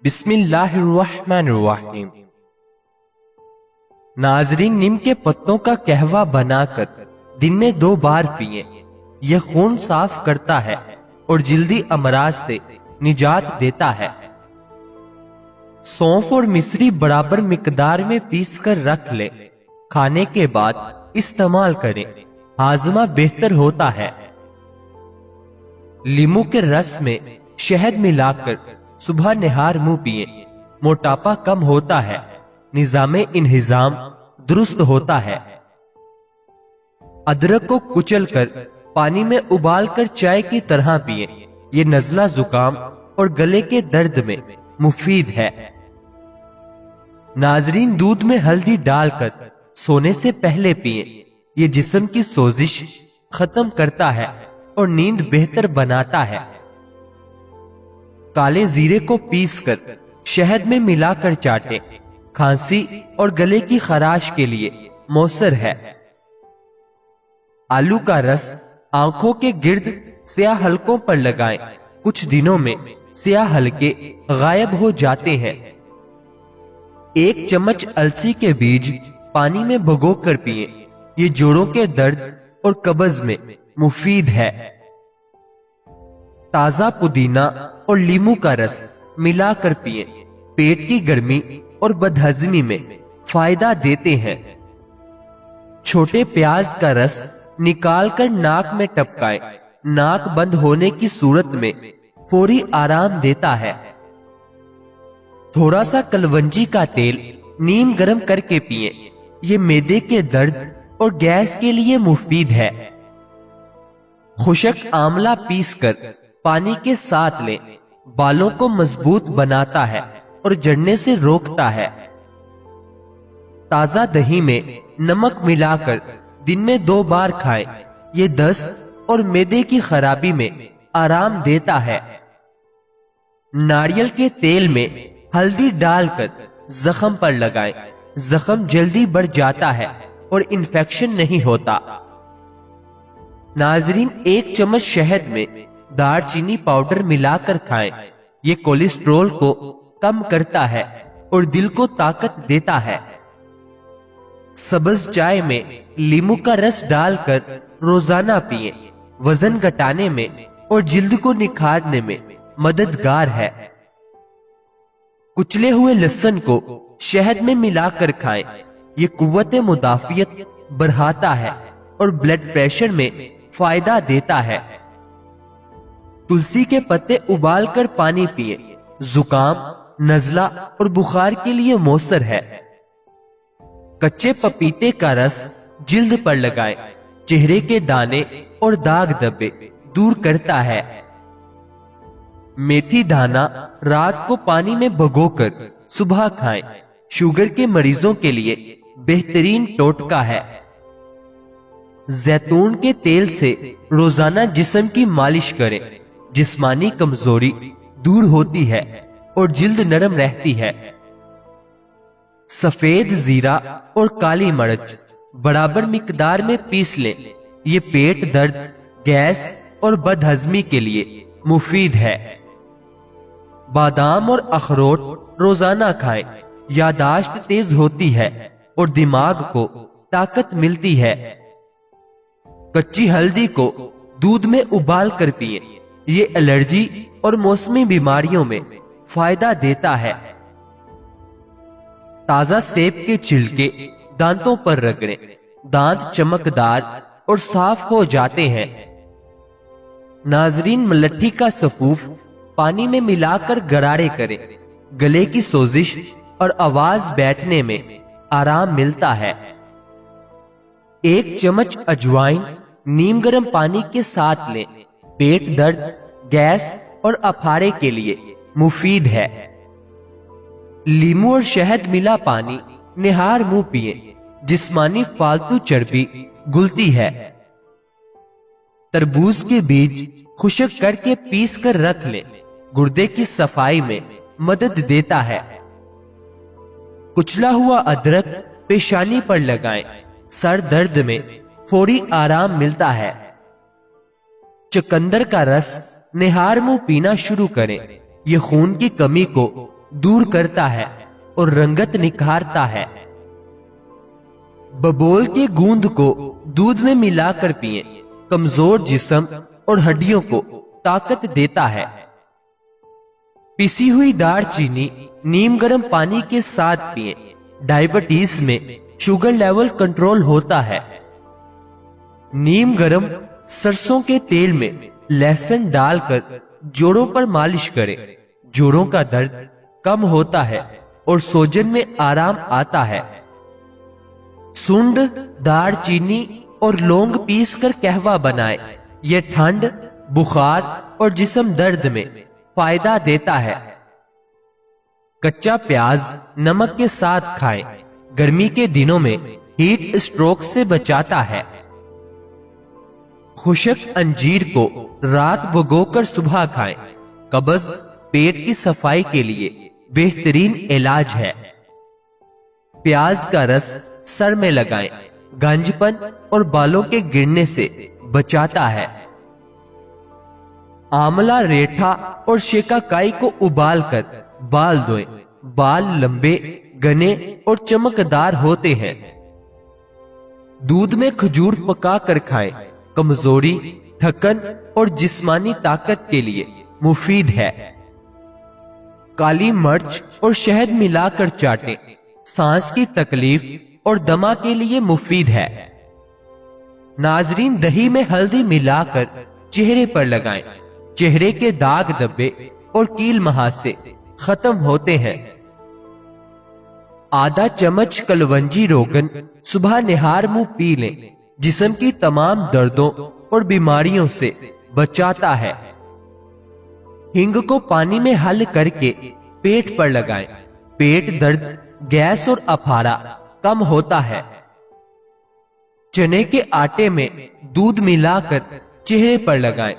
بسم اللہ الرحمن الرحیم۔ ناظرین، نیم کے پتوں کا قہوہ بنا کر دن میں 2 بار پئیں۔ یہ خون صاف کرتا ہے اور جلدی امراض سے نجات دیتا ہے۔ سونف اور مصری برابر مقدار میں پیس کر رکھ لیں۔ کھانے کے بعد استعمال کریں، ہاضمہ بہتر ہوتا ہے۔ لیمو کے رس میں شہد ملا کر صبح نہار منہ پئیں، موٹاپا کم ہوتا ہے، نظام انہضام درست ہوتا ہے۔ ادرک کو کچل کر پانی میں ابال کر چائے کی طرح پئیں، یہ نزلہ زکام اور گلے کے درد میں مفید ہے۔ ناظرین، دودھ میں ہلدی ڈال کر سونے سے پہلے پئیں، یہ جسم کی سوزش ختم کرتا ہے اور نیند بہتر بناتا ہے۔ کالے زیرے کو پیس کر شہد میں ملا کر چاٹیں، کھانسی اور گلے کی خراش کے لیے مؤثر ہے۔ آلو کا رس آنکھوں کے گرد سیاہ حلقوں پر لگائیں، کچھ دنوں میں سیاہ حلقے غائب ہو جاتے ہیں۔ 1 چمچ السی کے بیج پانی میں بھگو کر پئیں، یہ جوڑوں کے درد اور قبض میں مفید ہے۔ تازہ پودینہ اور لیمو کا رس ملا کر پئیں، پیٹ کی گرمی اور بدہضمی میں فائدہ دیتے ہیں۔ چھوٹے پیاز کا رس نکال کر ناک میں ٹپکائیں، ناک بند ہونے کی صورت میں فوری آرام دیتا ہے۔ تھوڑا سا کلونجی کا تیل نیم گرم کر کے پئیں، یہ معدے کے درد اور گیس کے لیے مفید ہے۔ خشک آملہ پیس کر پانی کے ساتھ لیں، بالوں کو مضبوط بناتا ہے اور جھڑنے سے روکتا ہے۔ تازہ دہی میں نمک ملا کر دن میں 2 بار کھائیں، یہ دست اور معدے کی خرابی میں آرام دیتا ہے۔ ناریل کے تیل میں ہلدی ڈال کر زخم پر لگائیں، زخم جلدی بڑھ جاتا ہے اور انفیکشن نہیں ہوتا۔ ناظرین، 1 چمچ شہد میں دار چینی پاؤڈر ملا کر کھائیں، یہ کولیسٹرول کو کم کرتا ہے اور دل کو طاقت دیتا ہے۔ سبز چائے میں لیمو کا رس ڈال کر روزانہ پئیں، وزن گھٹانے میں اور جلد کو نکھارنے میں مددگار ہے۔ کچلے ہوئے لہسن کو شہد میں ملا کر کھائیں، یہ قوت مدافعت بڑھاتا ہے اور بلڈ پریشر میں فائدہ دیتا ہے۔ تلسی کے پتے ابال کر پانی پئیں، زکام، نزلہ اور بخار کے لیے مؤثر ہے۔ کچے پپیتے کا رس جلد پر لگائیں، چہرے کے دانے اور داغ دھبے دور کرتا ہے۔ میتھی دانا رات کو پانی میں بھگو کر صبح کھائیں، شوگر کے مریضوں کے لیے بہترین ٹوٹکا ہے۔ زیتون کے تیل سے روزانہ جسم کی مالش کریں، جسمانی کمزوری دور ہوتی ہے اور جلد نرم رہتی ہے۔ سفید زیرہ اور کالی مرچ برابر مقدار میں پیس لیں، یہ پیٹ درد، گیس اور بدہضمی کے لیے مفید ہے۔ بادام اور اخروٹ روزانہ کھائیں، یادداشت تیز ہوتی ہے اور دماغ کو طاقت ملتی ہے۔ کچی ہلدی کو دودھ میں ابال کر پئیں، یہ الرجی اور موسمی بیماریوں میں فائدہ دیتا ہے۔ تازہ سیب کے چھلکے دانتوں پر رگڑیں، دانت چمکدار اور صاف ہو جاتے ہیں۔ ناظرین، ملٹھی کا سفوف پانی میں ملا کر غرارے کریں، گلے کی سوزش اور آواز بیٹھنے میں آرام ملتا ہے۔ 1 چمچ اجوائن نیم گرم پانی کے ساتھ لیں، پیٹ درد، گیس اور اپھاڑے کے لیے مفید ہے۔ لیمو اور شہد ملا پانی نہار منہ پئیں، جسمانی فالتو چربی گلتی ہے۔ تربوز کے بیج خشک کر کے پیس کر رکھ لیں، گردے کی صفائی میں مدد دیتا ہے۔ کچلا ہوا ادرک پیشانی پر لگائیں، سر درد میں فوری آرام ملتا ہے۔ چقندر کا رس نہار منہ پینا شروع کریں، یہ خون کی کمی کو دور کرتا ہے اور رنگت نکھارتا ہے۔ ببول کے گوند کو دودھ میں ملا کر پئیں، کمزور جسم اور ہڈیوں کو طاقت دیتا ہے۔ پسی ہوئی دار چینی نیم گرم پانی کے ساتھ پئیں، ڈائبٹیز میں شوگر لیول کنٹرول ہوتا ہے۔ نیم گرم سرسوں کے تیل میں لہسن ڈال کر جوڑوں پر مالش کریں، جوڑوں کا درد کم ہوتا ہے اور سوجن میں آرام آتا ہے۔ سونڈ، دار چینی اور لونگ پیس کر قہوہ بنائیں، یہ ٹھنڈ، بخار اور جسم درد میں فائدہ دیتا ہے۔ کچا پیاز نمک کے ساتھ کھائیں، گرمی کے دنوں میں ہیٹ اسٹروک سے بچاتا ہے۔ خشک انجیر کو رات بھگو کر صبح کھائیں، قبض پیٹ کی صفائی کے لیے بہترین علاج ہے۔ پیاز کا رس سر میں لگائیں، گنج پن اور بالوں کے گرنے سے بچاتا ہے۔ آملہ، ریٹھا اور شیکاکائی کو ابال کر بال دھوئیں، بال لمبے، گھنے اور چمکدار ہوتے ہیں۔ دودھ میں کھجور پکا کر کھائیں، کمزوری، تھکن اور جسمانی طاقت کے لیے مفید ہے۔ کالی مرچ اور شہد ملا کر چاٹیں، سانس کی تکلیف اور دمہ کے لیے مفید ہے۔ ناظرین، دہی میں ہلدی ملا کر چہرے پر لگائیں، چہرے کے داغ دھبے اور کیل مہاسے ختم ہوتے ہیں۔ آدھا چمچ کلونجی روغن صبح نہار منہ پی لیں، جسم کی تمام دردوں اور بیماریوں سے بچاتا ہے۔ ہنگ کو پانی میں حل کر کے پیٹ پر لگائیں، پیٹ درد، گیس اور اپھارا کم ہوتا ہے۔ چنے کے آٹے میں دودھ ملا کر چہرے پر لگائیں،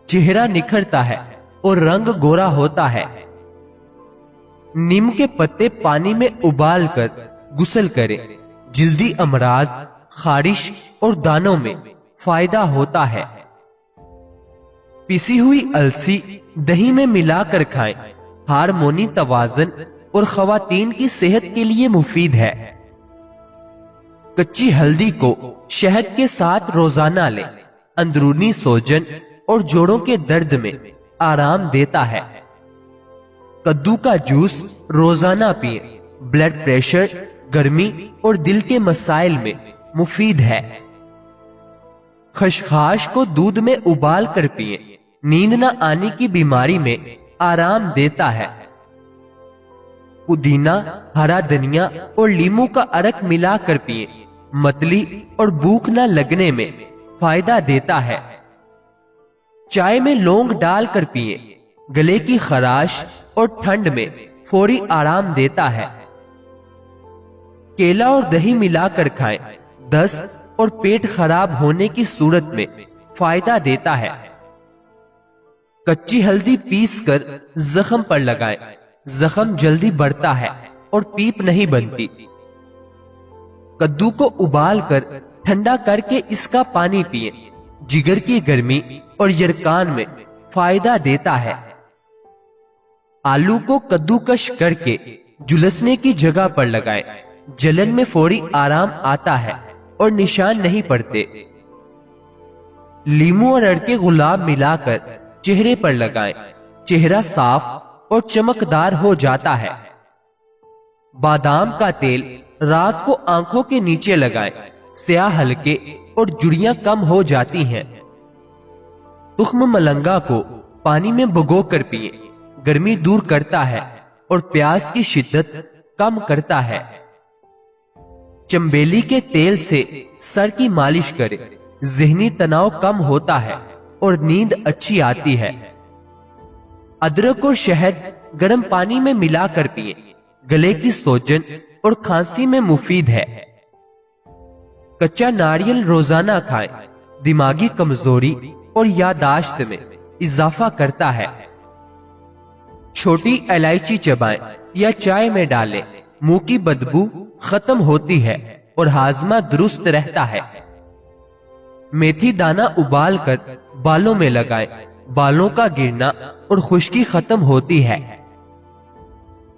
چہرہ نکھرتا ہے اور رنگ گورا ہوتا ہے۔ نیم کے پتے پانی میں ابال کر غسل کریں، جلدی امراض، خارش اور دانوں میں فائدہ ہوتا ہے۔ پسی ہوئی السی دہی میں ملا کر کھائیں، ہارمونی توازن اور خواتین کی صحت کے لیے مفید ہے۔ کچی ہلدی کو شہد کے ساتھ روزانہ لیں، اندرونی سوجن اور جوڑوں کے درد میں آرام دیتا ہے۔ کدو کا جوس روزانہ پئیں، بلڈ پریشر، گرمی اور دل کے مسائل میں مفید ہے۔ خشخاش کو دودھ میں ابال کر پئیں، نیند نہ آنے کی بیماری میں آرام دیتا ہے۔ پودینہ، ہرا دھنیا اور لیموں کا عرق ملا کر پئیں، متلی اور بھوک نہ لگنے میں فائدہ دیتا ہے۔ چائے میں لونگ ڈال کر پئیں، گلے کی خراش اور ٹھنڈ میں فوری آرام دیتا ہے۔ کیلا اور دہی ملا کر کھائیں، دست اور پیٹ خراب ہونے کی صورت میں فائدہ دیتا ہے۔ کچی ہلدی پیس کر زخم پر لگائیں، زخم جلدی بڑھتا ہے اور پیپ نہیں بنتی۔ کدو کو ابال کر ٹھنڈا کر کے اس کا پانی پئیں، جگر کی گرمی اور یرکان میں فائدہ دیتا ہے۔ آلو کو کدوکش کر کے جلسنے کی جگہ پر لگائیں، جلن میں فوری آرام آتا ہے اور نشان نہیں پڑتے۔ لیموں اور اڑکے گلاب ملا کر چہرے پر لگائیں، چہرہ صاف اور چمکدار ہو جاتا ہے۔ بادام کا تیل رات کو آنکھوں کے نیچے لگائیں، سیاہ ہلکے اور جڑیاں کم ہو جاتی ہیں۔ تخم ملنگا کو پانی میں بھگو کر پئیں، گرمی دور کرتا ہے اور پیاس کی شدت کم کرتا ہے۔ چنبیلی کے تیل سے سر کی مالش کریں، ذہنی تناؤ کم ہوتا ہے اور نیند اچھی آتی ہے۔ ادرک اور شہد گرم پانی میں ملا کر پئیں، گلے کی سوجن اور کھانسی میں مفید ہے۔ کچا ناریل روزانہ کھائیں، دماغی کمزوری اور یادداشت میں اضافہ کرتا ہے۔ چھوٹی الائچی چبائیں یا چائے میں ڈالیں، منہ کی بدبو ختم ہوتی ہے اور ہاضمہ درست رہتا ہے۔ میتھی دانہ ابال کر بالوں میں لگائیں، بالوں کا گرنا اور خشکی ختم ہوتی ہے۔